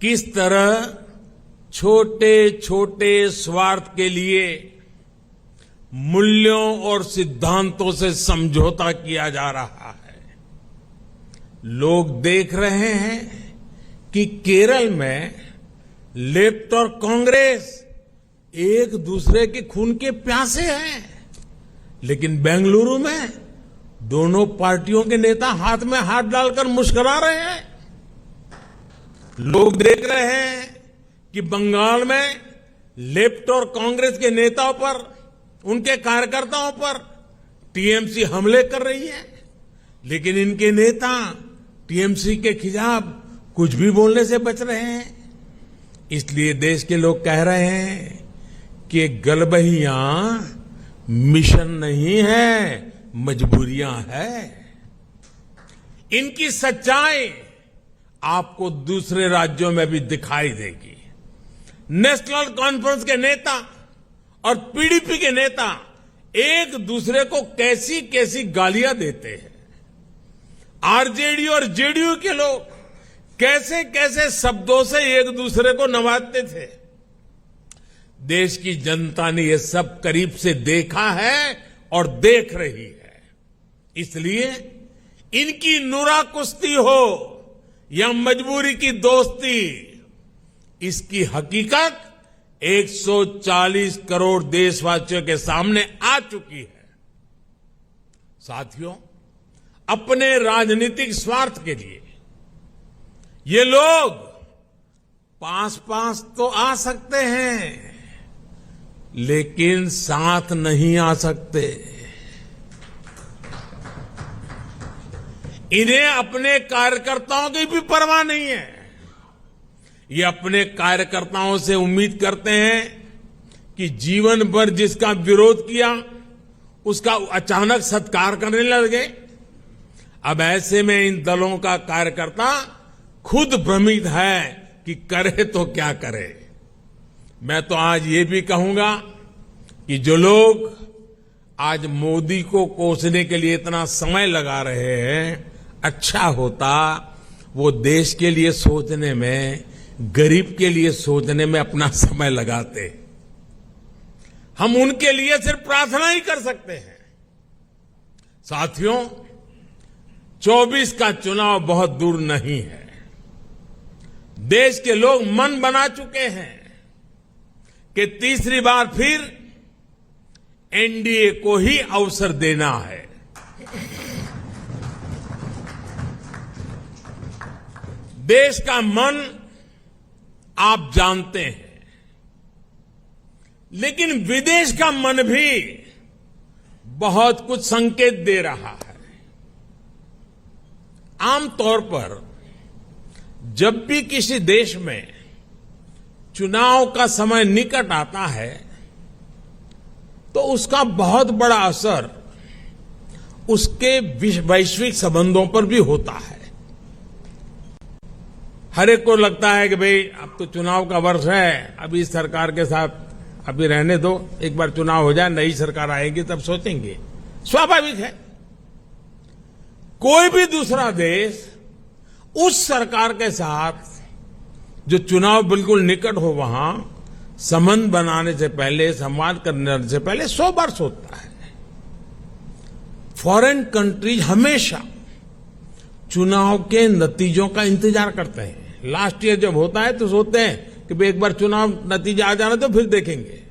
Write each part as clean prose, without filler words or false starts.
किस तरह छोटे छोटे स्वार्थ के लिए मूल्यों और सिद्धांतों से समझौता किया जा रहा है। लोग देख रहे हैं कि केरल में लेफ्ट और कांग्रेस एक दूसरे के खून के प्यासे हैं, लेकिन बेंगलुरु में दोनों पार्टियों के नेता हाथ में हाथ डालकर मुस्कुरा रहे हैं। लोग देख रहे हैं कि बंगाल में लेफ्ट और कांग्रेस के नेताओं पर, उनके कार्यकर्ताओं पर टीएमसी हमले कर रही है, लेकिन इनके नेता टीएमसी के खिलाफ कुछ भी बोलने से बच रहे हैं। इसलिए देश के लोग कह रहे हैं कि गलबहियां मिशन नहीं है, मजबूरियां है। इनकी सच्चाई आपको दूसरे राज्यों में भी दिखाई देगी। नेशनल कॉन्फ्रेंस के नेता और पीडीपी के नेता एक दूसरे को कैसी कैसी गालियां देते हैं। आरजेडी और जेडीयू के लोग कैसे कैसे शब्दों से एक दूसरे को नवाजते थे। देश की जनता ने यह सब करीब से देखा है और देख रही है। इसलिए इनकी नुरा कुश्ती हो या मजबूरी की दोस्ती, इसकी हकीकत 140 करोड़ देशवासियों के सामने आ चुकी है। साथियों, अपने राजनीतिक स्वार्थ के लिए ये लोग पास पास तो आ सकते हैं, लेकिन साथ नहीं आ सकते। इन्हें अपने कार्यकर्ताओं की भी परवाह नहीं है। ये अपने कार्यकर्ताओं से उम्मीद करते हैं कि जीवन भर जिसका विरोध किया उसका अचानक सत्कार करने लगे। अब ऐसे में इन दलों का कार्यकर्ता खुद भ्रमित है कि करे तो क्या करे। मैं तो आज ये भी कहूंगा कि जो लोग आज मोदी को कोसने के लिए इतना समय लगा रहे हैं, अच्छा होता वो देश के लिए सोचने में, गरीब के लिए सोचने में अपना समय लगाते। हम उनके लिए सिर्फ प्रार्थना ही कर सकते हैं। साथियों, 24 का चुनाव बहुत दूर नहीं है। देश के लोग मन बना चुके हैं कि तीसरी बार फिर एनडीए को ही अवसर देना है। देश का मन आप जानते हैं, लेकिन विदेश का मन भी बहुत कुछ संकेत दे रहा है। आमतौर पर जब भी किसी देश में चुनाव का समय निकट आता है तो उसका बहुत बड़ा असर उसके वैश्विक संबंधों पर भी होता है। हर एक को लगता है कि भाई अब तो चुनाव का वर्ष है, अभी इस सरकार के साथ अभी रहने दो, एक बार चुनाव हो जाए, नई सरकार आएगी तब सोचेंगे। स्वाभाविक है। कोई भी दूसरा देश उस सरकार के साथ जो चुनाव बिल्कुल निकट हो वहां संबंध बनाने से पहले, संवाद करने से पहले 100 बार सोचता है। फॉरेन कंट्रीज हमेशा चुनाव के नतीजों का इंतजार करते हैं। लास्ट ईयर जब होता है तो सोचते हैं कि भाई एक बार चुनाव नतीजा आ जाना तो फिर देखेंगे।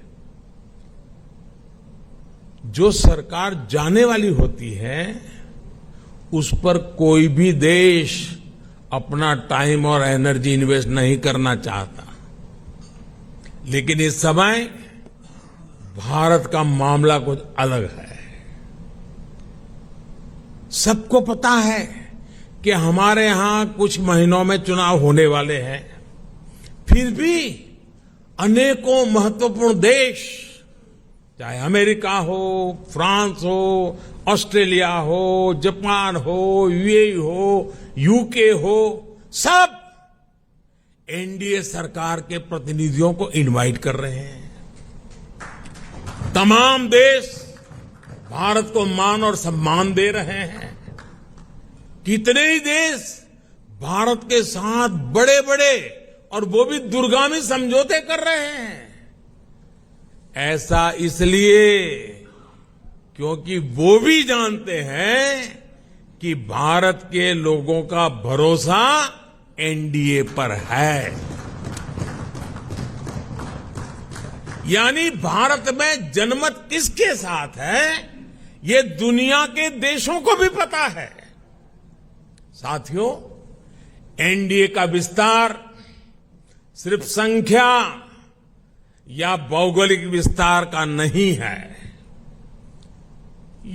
जो सरकार जाने वाली होती है उस पर कोई भी देश अपना टाइम और एनर्जी इन्वेस्ट नहीं करना चाहता। लेकिन इस समय भारत का मामला कुछ अलग है। सबको पता है कि हमारे यहां कुछ महीनों में चुनाव होने वाले हैं, फिर भी अनेकों महत्वपूर्ण देश, चाहे अमेरिका हो, फ्रांस हो, ऑस्ट्रेलिया हो, जापान हो, यूएई हो, यूके हो, सब एनडीए सरकार के प्रतिनिधियों को इनवाइट कर रहे हैं। तमाम देश भारत को मान और सम्मान दे रहे हैं। कितने ही देश भारत के साथ बड़े बड़े और वो भी दूरगामी समझौते कर रहे हैं। ऐसा इसलिए क्योंकि वो भी जानते हैं कि भारत के लोगों का भरोसा एनडीए पर है। यानी भारत में जनमत किसके साथ है, ये दुनिया के देशों को भी पता है। साथियों, एनडीए का विस्तार सिर्फ संख्या या भौगोलिक विस्तार का नहीं है।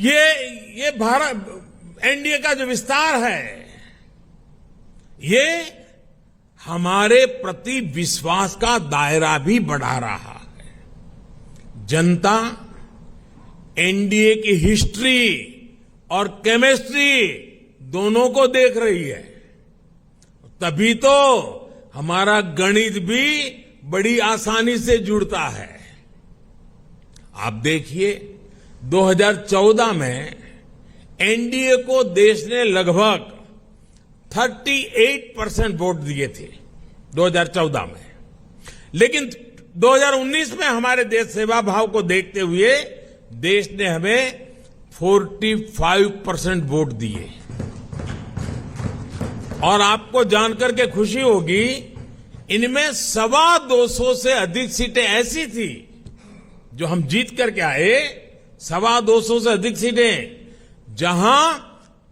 ये भारत एनडीए का जो विस्तार है, ये हमारे प्रति विश्वास का दायरा भी बढ़ा रहा है। जनता एनडीए की हिस्ट्री और केमिस्ट्री दोनों को देख रही है। तभी तो हमारा गणित भी बड़ी आसानी से जुड़ता है। आप देखिए, 2014 में एनडीए को देश ने लगभग 38% वोट दिए थे 2014 में, लेकिन 2019 में हमारे देश सेवा भाव को देखते हुए देश ने हमें 45% वोट दिए। और आपको जानकर के खुशी होगी, इनमें 225 से अधिक सीटें ऐसी थी जो हम जीत करके आए, 225 से अधिक सीटें जहां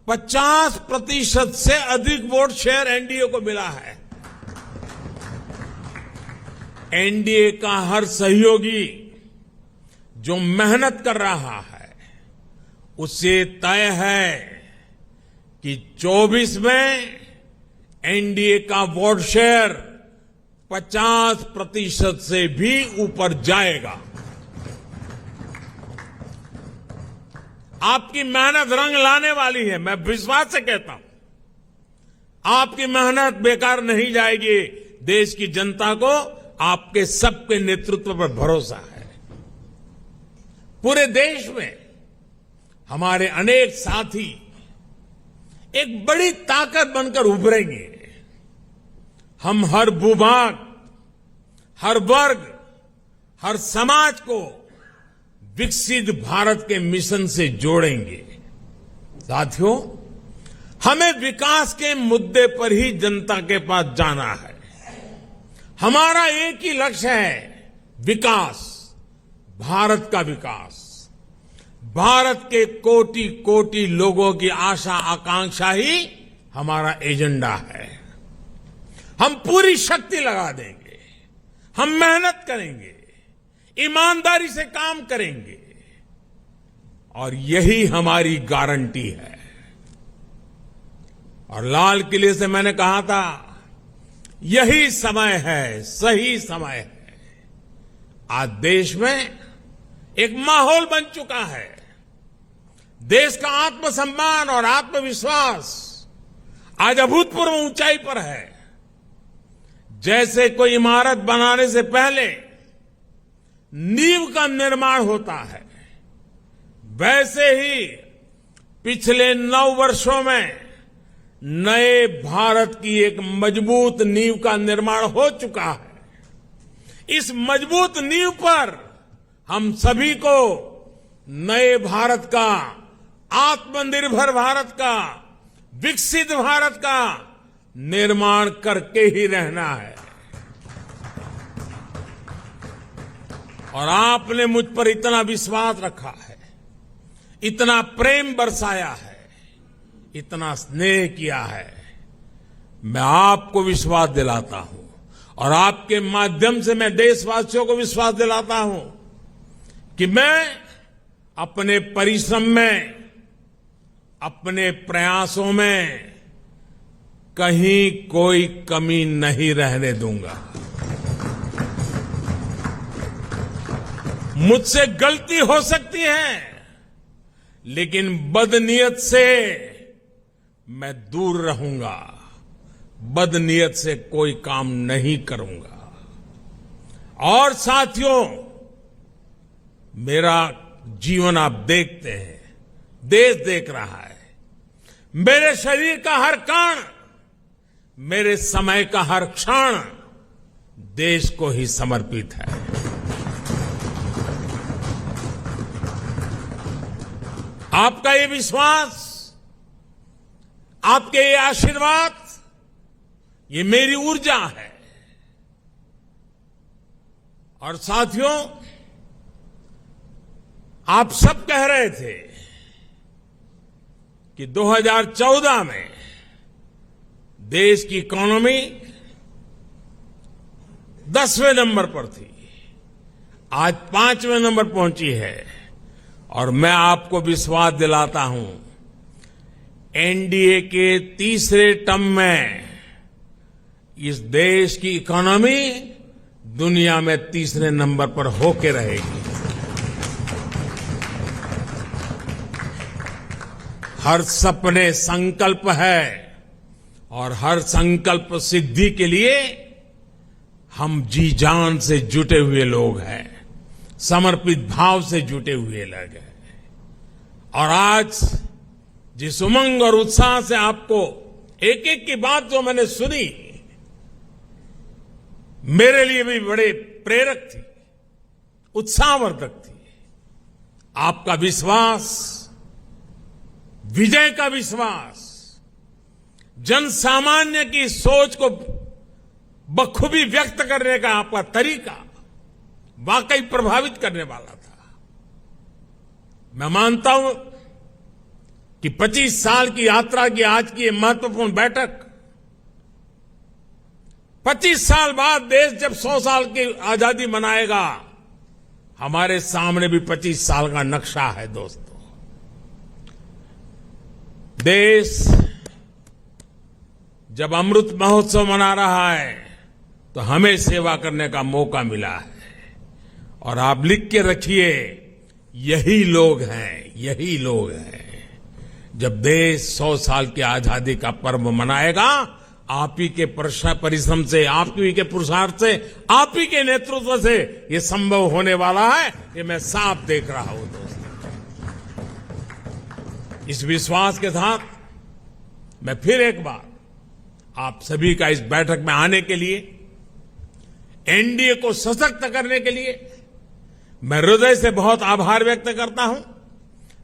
50% से अधिक वोट शेयर एनडीए को मिला है। एनडीए का हर सहयोगी जो मेहनत कर रहा है, उससे तय है कि 24 में एनडीए का वोट शेयर 50% से भी ऊपर जाएगा। आपकी मेहनत रंग लाने वाली है, मैं विश्वास से कहता हूं। आपकी मेहनत बेकार नहीं जाएगी। देश की जनता को आपके सबके नेतृत्व पर भरोसा है। पूरे देश में हमारे अनेक साथी एक बड़ी ताकत बनकर उभरेंगे। हम हर भूभाग, हर वर्ग, हर समाज को विकसित भारत के मिशन से जोड़ेंगे। साथियों, हमें विकास के मुद्दे पर ही जनता के पास जाना है। हमारा एक ही लक्ष्य है, विकास, भारत का विकास। भारत के कोटि कोटि लोगों की आशा आकांक्षा ही हमारा एजेंडा है। हम पूरी शक्ति लगा देंगे, हम मेहनत करेंगे, ईमानदारी से काम करेंगे, और यही हमारी गारंटी है। और लाल किले से मैंने कहा था, यही समय है, सही समय है। आज देश में एक माहौल बन चुका है। देश का आत्मसम्मान और आत्मविश्वास आज अभूतपूर्व ऊंचाई पर है। जैसे कोई इमारत बनाने से पहले नींव का निर्माण होता है, वैसे ही पिछले 9 वर्षों में नए भारत की एक मजबूत नींव का निर्माण हो चुका है। इस मजबूत नींव पर हम सभी को नए भारत का, आत्मनिर्भर भारत का, विकसित भारत का निर्माण करके ही रहना है। और आपने मुझ पर इतना विश्वास रखा है, इतना प्रेम बरसाया है, इतना स्नेह किया है। मैं आपको विश्वास दिलाता हूं और आपके माध्यम से मैं देशवासियों को विश्वास दिलाता हूं कि मैं अपने परिश्रम में, अपने प्रयासों में कहीं कोई कमी नहीं रहने दूंगा। मुझसे गलती हो सकती है, लेकिन बदनीयत से मैं दूर रहूंगा। बदनीयत से कोई काम नहीं करूंगा। और साथियों, मेरा जीवन आप देखते हैं, देश देख रहा है। मेरे शरीर का हर कण, मेरे समय का हर क्षण देश को ही समर्पित है। आपका ये विश्वास, आपके ये आशीर्वाद, ये मेरी ऊर्जा है। और साथियों, आप सब कह रहे थे कि 2014 में देश की इकोनॉमी 10वें नंबर पर थी, आज 5वें नंबर पहुंची है। और मैं आपको विश्वास दिलाता हूं, एनडीए के तीसरे टर्म में इस देश की इकोनॉमी दुनिया में तीसरे नंबर पर होके रहेगी। हर सपने संकल्प है और हर संकल्प सिद्धि के लिए हम जी जान से जुटे हुए लोग हैं, समर्पित भाव से जुटे हुए लोग हैं। और आज जिस उमंग और उत्साह से आपको एक एक की बात जो मैंने सुनी, मेरे लिए भी बड़े प्रेरक थी, उत्साहवर्धक थी। आपका विश्वास, विजय का विश्वास, जन सामान्य की सोच को बखूबी व्यक्त करने का आपका तरीका वाकई प्रभावित करने वाला था। मैं मानता हूं कि 25 साल की यात्रा की आज की ये महत्वपूर्ण बैठक, 25 साल बाद देश जब 100 साल की आजादी मनाएगा, हमारे सामने भी 25 साल का नक्शा है। दोस्तों, देश जब अमृत महोत्सव मना रहा है तो हमें सेवा करने का मौका मिला है। और आप लिख के रखिए, यही लोग हैं, यही लोग हैं। जब देश 100 साल की आजादी का पर्व मनाएगा, आप ही के परिश्रम से, आप ही के पुरुषार्थ से, आप ही के नेतृत्व से ये संभव होने वाला है। ये मैं साफ देख रहा हूं। दोस्तों, इस विश्वास के साथ मैं फिर एक बार आप सभी का इस बैठक में आने के लिए, एनडीए को सशक्त करने के लिए मैं हृदय से बहुत आभार व्यक्त करता हूं।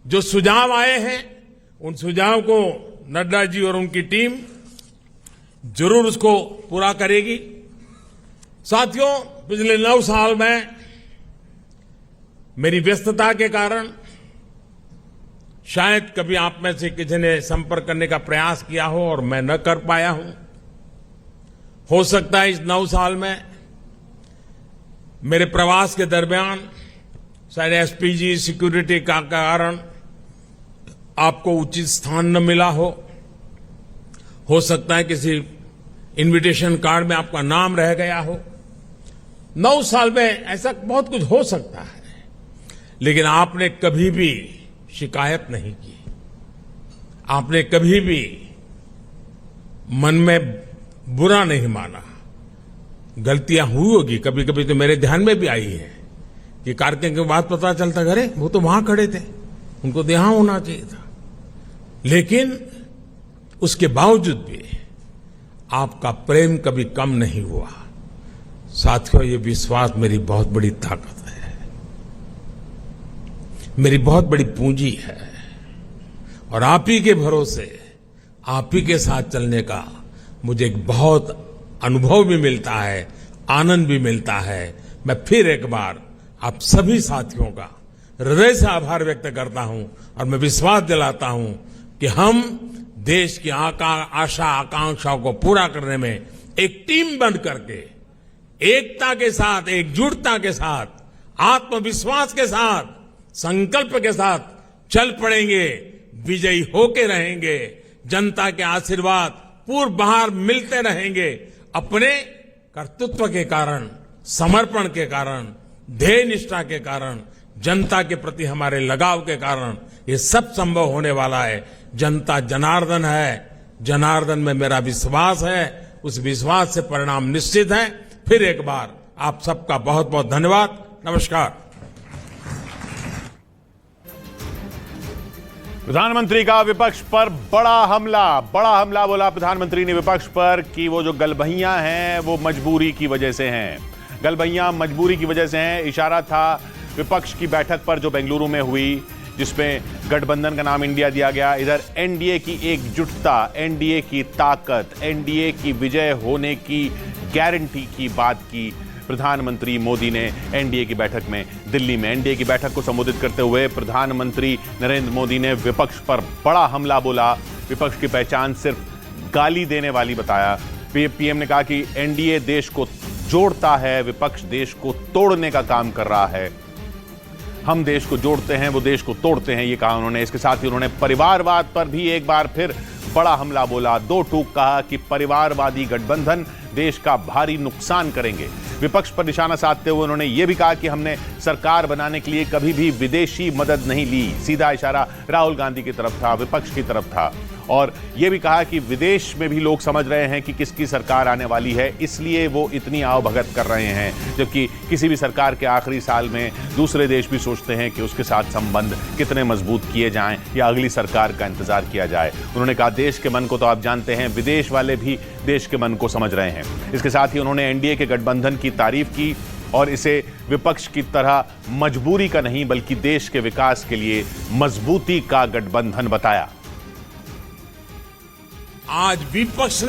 जो सुझाव आए हैं, उन सुझाव को नड्डा जी और उनकी टीम जरूर उसको पूरा करेगी। साथियों, पिछले 9 साल में मेरी व्यस्तता के कारण शायद कभी आप में से किसी ने संपर्क करने का प्रयास किया हो और मैं न कर पाया हूं। हो सकता है इस 9 साल में मेरे प्रवास के दरमियान शायद एसपीजी सिक्योरिटी का कारण आपको उचित स्थान न मिला हो सकता है किसी इनविटेशन कार्ड में आपका नाम रह गया हो। 9 साल में ऐसा बहुत कुछ हो सकता है, लेकिन आपने कभी भी शिकायत नहीं की, आपने कभी भी मन में बुरा नहीं माना। गलतियां हुई होगी, कभी कभी तो मेरे ध्यान में भी आई है कि कार्यक्रम के बाद पता चलता, अरे वो तो वहां खड़े थे, उनको तो यहां होना चाहिए था। लेकिन उसके बावजूद भी आपका प्रेम कभी कम नहीं हुआ। साथियों, ये विश्वास मेरी बहुत बड़ी ताकत है, मेरी बहुत बड़ी पूंजी है। और आप ही के भरोसे, आप ही के साथ चलने का मुझे एक बहुत अनुभव भी मिलता है, आनंद भी मिलता है। मैं फिर एक बार आप सभी साथियों का हृदय से आभार व्यक्त करता हूं और मैं विश्वास दिलाता हूं कि हम देश की आशा आकांक्षाओं को पूरा करने में एक टीम बन करके, एकता के साथ, एकजुटता के साथ, आत्मविश्वास के साथ, संकल्प के साथ चल पड़ेंगे, विजयी होके रहेंगे। जनता के आशीर्वाद पूर्व बाहर मिलते रहेंगे। अपने कर्तृत्व के कारण, समर्पण के कारण, ध्येय निष्ठा के कारण, जनता के प्रति हमारे लगाव के कारण ये सब संभव होने वाला है। जनता जनार्दन है, जनार्दन में मेरा विश्वास है, उस विश्वास से परिणाम निश्चित है। फिर एक बार आप सबका बहुत बहुत धन्यवाद। नमस्कार। प्रधानमंत्री का विपक्ष पर बड़ा हमला बोला प्रधानमंत्री ने विपक्ष पर कि वो जो गलबहियां हैं वो मजबूरी की वजह से हैं। गलबहियां मजबूरी की वजह से हैं। इशारा था विपक्ष की बैठक पर जो बेंगलुरु में हुई, जिसमें गठबंधन का नाम इंडिया दिया गया। इधर एनडीए की एकजुटता, एनडीए की ताकत, एनडीए की विजय होने की गारंटी की बात की प्रधानमंत्री मोदी ने एनडीए की बैठक में दिल्ली में। एनडीए की बैठक को संबोधित करते हुए प्रधानमंत्री नरेंद्र मोदी ने विपक्ष पर बड़ा हमला बोला। विपक्ष की पहचान सिर्फ गाली देने वाली बताया। पीएम ने कहा कि एनडीए देश को जोड़ता है, विपक्ष देश को तोड़ने का काम कर रहा है। हम देश को जोड़ते हैं, वो देश को तोड़ते हैं, ये कहा उन्होंने। इसके साथ ही उन्होंने परिवारवाद पर भी एक बार फिर बड़ा हमला बोला। दो टूक कहा कि परिवारवादी गठबंधन देश का भारी नुकसान करेंगे। विपक्ष पर निशाना साधते हुए उन्होंने ये भी कहा कि हमने सरकार बनाने के लिए कभी भी विदेशी मदद नहीं ली। सीधा इशारा राहुल गांधी की तरफ था, विपक्ष की तरफ था। और यह भी कहा कि विदेश में भी लोग समझ रहे हैं कि किसकी सरकार आने वाली है, इसलिए वो इतनी आवभगत कर रहे हैं। जबकि किसी भी सरकार के आखिरी साल में दूसरे देश भी सोचते हैं कि उसके साथ संबंध कितने मजबूत किए जाएं या अगली सरकार का इंतजार किया जाए। उन्होंने कहा देश के मन को तो आप जानते हैं, विदेश वाले भी देश के मन को समझ रहे हैं। इसके साथ ही उन्होंने एनडीए के गठबंधन की तारीफ की और इसे विपक्ष की तरह मजबूरी का नहीं बल्कि देश के विकास के लिए मजबूती का गठबंधन बताया। आज विपक्ष